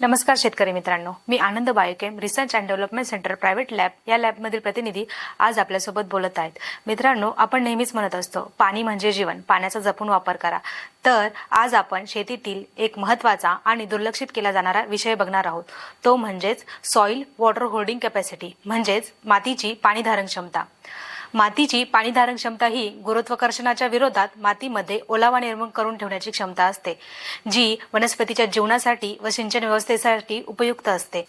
नमस्कार शेतकरी मित्रांनो, मी Anand biochem research and development centre private lab या लॅबमधील प्रतिनिधी आज आपल्यासोबत बोलत आहेत। मित्रांनो, आपण नेहमीच म्हणत असतो पाणी म्हणजे जीवन, पाण्याचा जपून वापर करा। तर आज आपण शेतीतील एक महत्त्वाचा आणि दुर्लक्षित केला जाणारा विषय बघणार आहोत, तो म्हणजेच सॉइल वॉटर होल्डिंग कॅपॅसिटी म्हणजेच मातीची पाणीधारण क्षमता। मातीची पाणीधारण क्षमता ही गुरुत्वाकर्षणाच्या विरोधात मातीमध्ये ओलावा निर्माण करून ठेवण्याची क्षमता असते, जी वनस्पतीच्या जीवनासाठी व सिंचन व्यवस्थेसाठी उपयुक्त असते।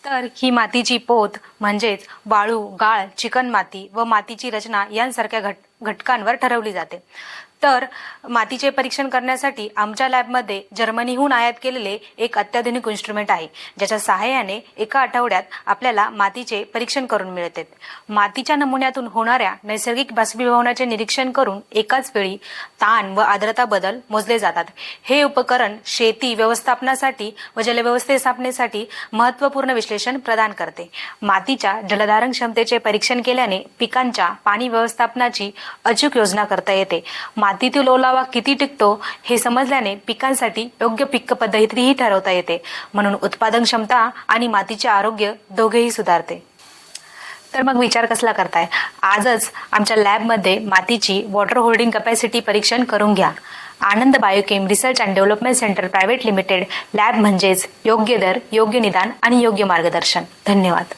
तर ही मातीची पोत म्हणजेच वाळू, गाळ, चिकण माती व मातीची रचना यांसारख्या घटकांवर ठरवली जाते। तर मातीचे परीक्षण करण्यासाठी आमच्या लॅबमध्ये जर्मनीहून आयात केलेले एक अत्याधुनिक इन्स्ट्रुमेंट आहे, ज्याच्या सहाय्याने एका आठवड्यात आपल्याला मातीचे परीक्षण करून मिळते। मातीच्या नमुन्यातून होणाऱ्या नैसर्गिक बाष्पीभवनाचे निरीक्षण करून एकाच वेळी ताण व आर्द्रता बदल मोजले जातात। हे उपकरण शेती व्यवस्थापनासाठी व जलव्यवस्थेसाठी महत्त्वपूर्ण विश्लेषण प्रदान करते। मातीच्या जलधारण क्षमतेचे परीक्षण केल्याने पिकांच्या पाणी व्यवस्थापनाची अचूक योजना करता येते। मातीतील ओलावा किती टिकतो हे समजल्याने पिकांसाठी योग्य पीक पद्धतीही ठरवता येते, म्हणून उत्पादन क्षमता आणि मातीचे आरोग्य दोघेही सुधारते। तर मग विचार कसला करताय? आजच आमच्या लॅबमध्ये मातीची वॉटर होल्डिंग कॅपॅसिटी परीक्षण करून घ्या। Anand biochem research and development centre private limited lab म्हणजेच योग्य दर, योग्य निदान आणि योग्य मार्गदर्शन। धन्यवाद।